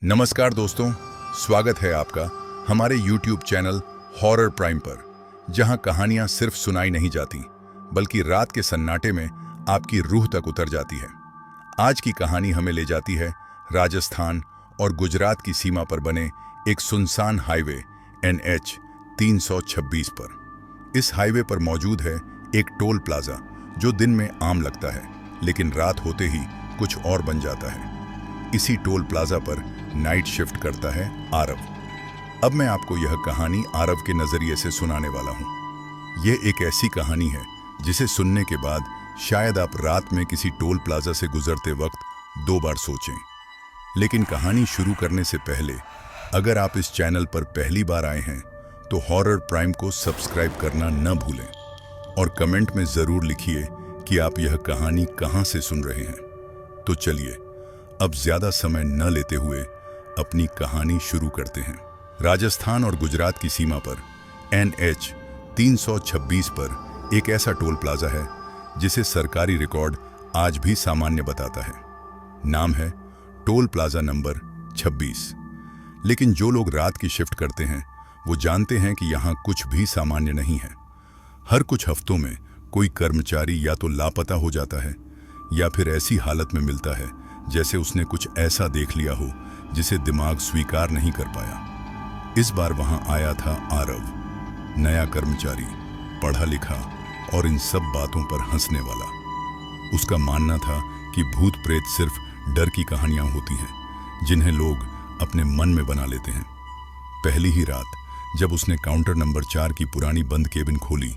नमस्कार दोस्तों, स्वागत है आपका हमारे YouTube चैनल हॉरर प्राइम पर, जहां कहानियां सिर्फ सुनाई नहीं जाती बल्कि रात के सन्नाटे में आपकी रूह तक उतर जाती है। आज की कहानी हमें ले जाती है राजस्थान और गुजरात की सीमा पर बने एक सुनसान हाईवे NH 326 पर। इस हाईवे पर मौजूद है एक टोल प्लाजा जो दिन में आम लगता है, लेकिन रात होते ही कुछ और बन जाता है। इसी टोल प्लाजा पर नाइट शिफ्ट करता है आरव। अब मैं आपको यह कहानी आरव के नजरिए से सुनाने वाला हूँ। यह एक ऐसी कहानी है जिसे सुनने के बाद शायद आप रात में किसी टोल प्लाजा से गुजरते वक्त 2 बार सोचें। लेकिन कहानी शुरू करने से पहले अगर आप इस चैनल पर पहली बार आए हैं तो हॉरर प्राइम को सब्सक्राइब करना न भूलें और कमेंट में जरूर लिखिए कि आप यह कहानी कहां से सुन रहे हैं। तो चलिए अब ज्यादा समय न लेते हुए अपनी कहानी शुरू करते हैं। राजस्थान और गुजरात की सीमा पर NH 326 पर एक ऐसा टोल प्लाजा है जिसे सरकारी रिकॉर्ड आज भी सामान्य बताता है। नाम है टोल प्लाजा नंबर 26। लेकिन जो लोग रात की शिफ्ट करते हैं वो जानते हैं कि यहाँ कुछ भी सामान्य नहीं है। हर कुछ हफ्तों में कोई कर्मचारी या तो लापता हो जाता है या फिर ऐसी हालत में मिलता है जैसे उसने कुछ ऐसा देख लिया हो जिसे दिमाग स्वीकार नहीं कर पाया। इस बार वहां आया था आरव, नया कर्मचारी, पढ़ा लिखा और इन सब बातों पर हंसने वाला। उसका मानना था कि भूत प्रेत सिर्फ डर की कहानियां होती हैं जिन्हें लोग अपने मन में बना लेते हैं। पहली ही रात जब उसने काउंटर नंबर 4 की पुरानी बंद केबिन खोली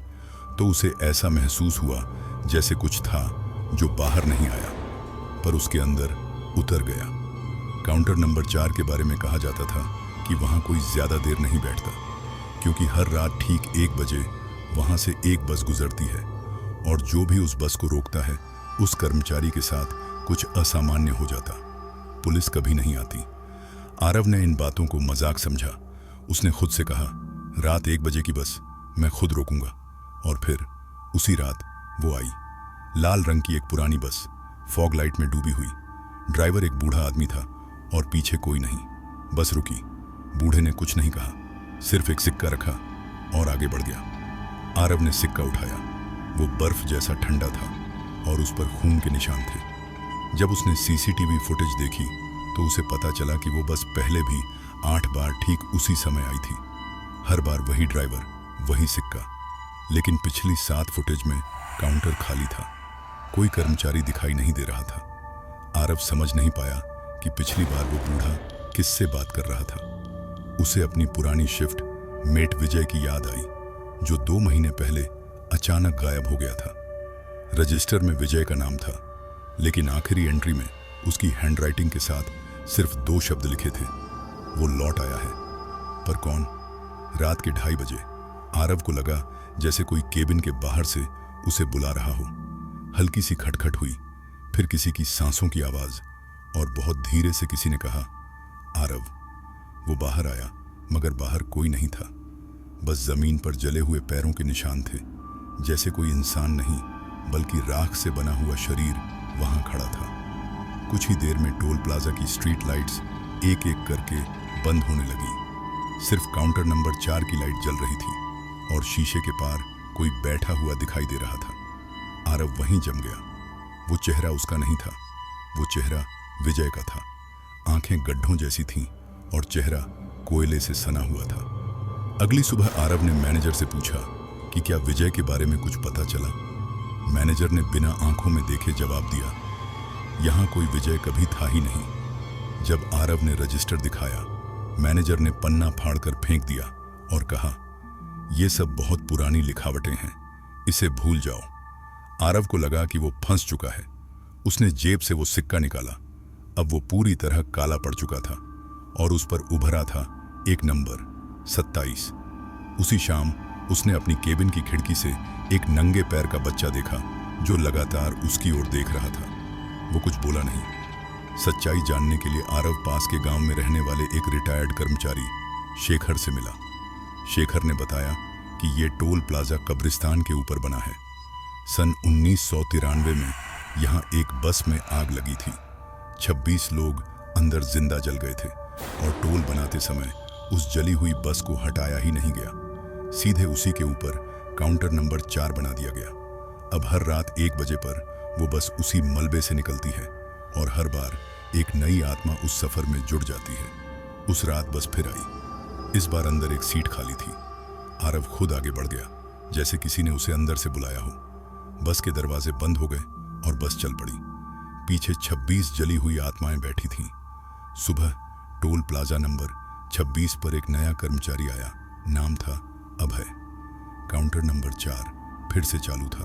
तो उसे ऐसा महसूस हुआ जैसे कुछ था जो बाहर नहीं आया पर उसके अंदर उतर गया। काउंटर नंबर 4 के बारे में कहा जाता था कि वहां कोई ज्यादा देर नहीं बैठता, क्योंकि हर रात ठीक 1 बजे वहां से एक बस गुजरती है और जो भी उस बस को रोकता है उस कर्मचारी के साथ कुछ असामान्य हो जाता। पुलिस कभी नहीं आती। आरव ने इन बातों को मजाक समझा। उसने खुद से कहा, रात 1 बजे की बस मैं खुद रोकूंगा। और फिर उसी रात वो आई। लाल रंग की एक पुरानी बस, फॉग लाइट में डूबी हुई। ड्राइवर एक बूढ़ा आदमी था और पीछे कोई नहीं। बस रुकी। बूढ़े ने कुछ नहीं कहा, सिर्फ एक सिक्का रखा और आगे बढ़ गया। आरव ने सिक्का उठाया। वो बर्फ जैसा ठंडा था और उस पर खून के निशान थे। जब उसने CCTV फुटेज देखी तो उसे पता चला कि वो बस पहले भी 8 बार ठीक उसी समय आई थी। हर बार वही ड्राइवर, वही सिक्का। लेकिन पिछली 7 फुटेज में काउंटर खाली था। कोई कर्मचारी दिखाई नहीं दे रहा था। आरव समझ नहीं पाया कि पिछली बार वो बूढ़ा किससे बात कर रहा था। उसे अपनी पुरानी शिफ्ट मेट विजय की याद आई, जो 2 महीने पहले अचानक गायब हो गया था। रजिस्टर में विजय का नाम था, लेकिन आखिरी एंट्री में उसकी हैंडराइटिंग के साथ सिर्फ 2 शब्द लिखे थे, वो लौट आया है। पर कौन? रात के 2:30 बजे आरव को लगा जैसे कोई केबिन के बाहर से उसे बुला रहा हो। हल्की सी खटखट हुई, फिर किसी की सांसों की आवाज और बहुत धीरे से किसी ने कहा, आरव। वो बाहर आया, मगर बाहर कोई नहीं था। बस जमीन पर जले हुए पैरों के निशान थे, जैसे कोई इंसान नहीं बल्कि राख से बना हुआ शरीर वहां खड़ा था। कुछ ही देर में टोल प्लाजा की स्ट्रीट लाइट्स एक एक करके बंद होने लगी। सिर्फ काउंटर नंबर 4 की लाइट जल रही थी और शीशे के पार कोई बैठा हुआ दिखाई दे रहा था। आरव वहीं जम गया। वो चेहरा उसका नहीं था, वो चेहरा विजय का था। आंखें गड्ढों जैसी थीं और चेहरा कोयले से सना हुआ था। अगली सुबह आरव ने मैनेजर से पूछा कि क्या विजय के बारे में कुछ पता चला। मैनेजर ने बिना आंखों में देखे जवाब दिया, यहां कोई विजय कभी था ही नहीं। जब आरव ने रजिस्टर दिखाया, मैनेजर ने पन्ना फाड़कर फेंक दिया और कहा, यह सब बहुत पुरानी लिखावटें हैं, इसे भूल जाओ। आरव को लगा कि वो फंस चुका है। उसने जेब से वो सिक्का निकाला। अब वो पूरी तरह काला पड़ चुका था और उस पर उभरा था एक नंबर 27। उसी शाम उसने अपनी केबिन की खिड़की से एक नंगे पैर का बच्चा देखा जो लगातार उसकी ओर देख रहा था। वो कुछ बोला नहीं। सच्चाई जानने के लिए आरव पास के गांव में रहने वाले एक रिटायर्ड कर्मचारी शेखर से मिला। शेखर ने बताया कि ये टोल प्लाजा कब्रिस्तान के ऊपर बना है। सन 1993 में यहाँ एक बस में आग लगी थी। 26 लोग अंदर जिंदा जल गए थे, और टोल बनाते समय उस जली हुई बस को हटाया ही नहीं गया। सीधे उसी के ऊपर काउंटर नंबर 4 बना दिया गया। अब हर रात 1 बजे पर वो बस उसी मलबे से निकलती है और हर बार एक नई आत्मा उस सफर में जुड़ जाती है। उस रात बस फिर आई। इस बार अंदर एक सीट खाली थी। आरव खुद आगे बढ़ गया, जैसे किसी ने उसे अंदर से बुलाया हो। बस के दरवाजे बंद हो गए और बस चल पड़ी। पीछे 26 जली हुई आत्माएं बैठी थीं। सुबह टोल प्लाजा नंबर 26 पर एक नया कर्मचारी आया। नाम था अभय। काउंटर नंबर 4 फिर से चालू था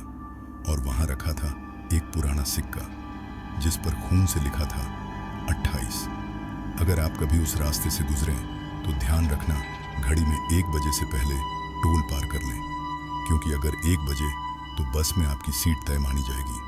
और वहां रखा था एक पुराना सिक्का जिस पर खून से लिखा था 28। अगर आप कभी उस रास्ते से गुजरें तो ध्यान रखना, घड़ी में 1 बजे से पहले टोल पार कर लें, क्योंकि अगर 1 बजे तो बस में आपकी सीट तय मानी जाएगी।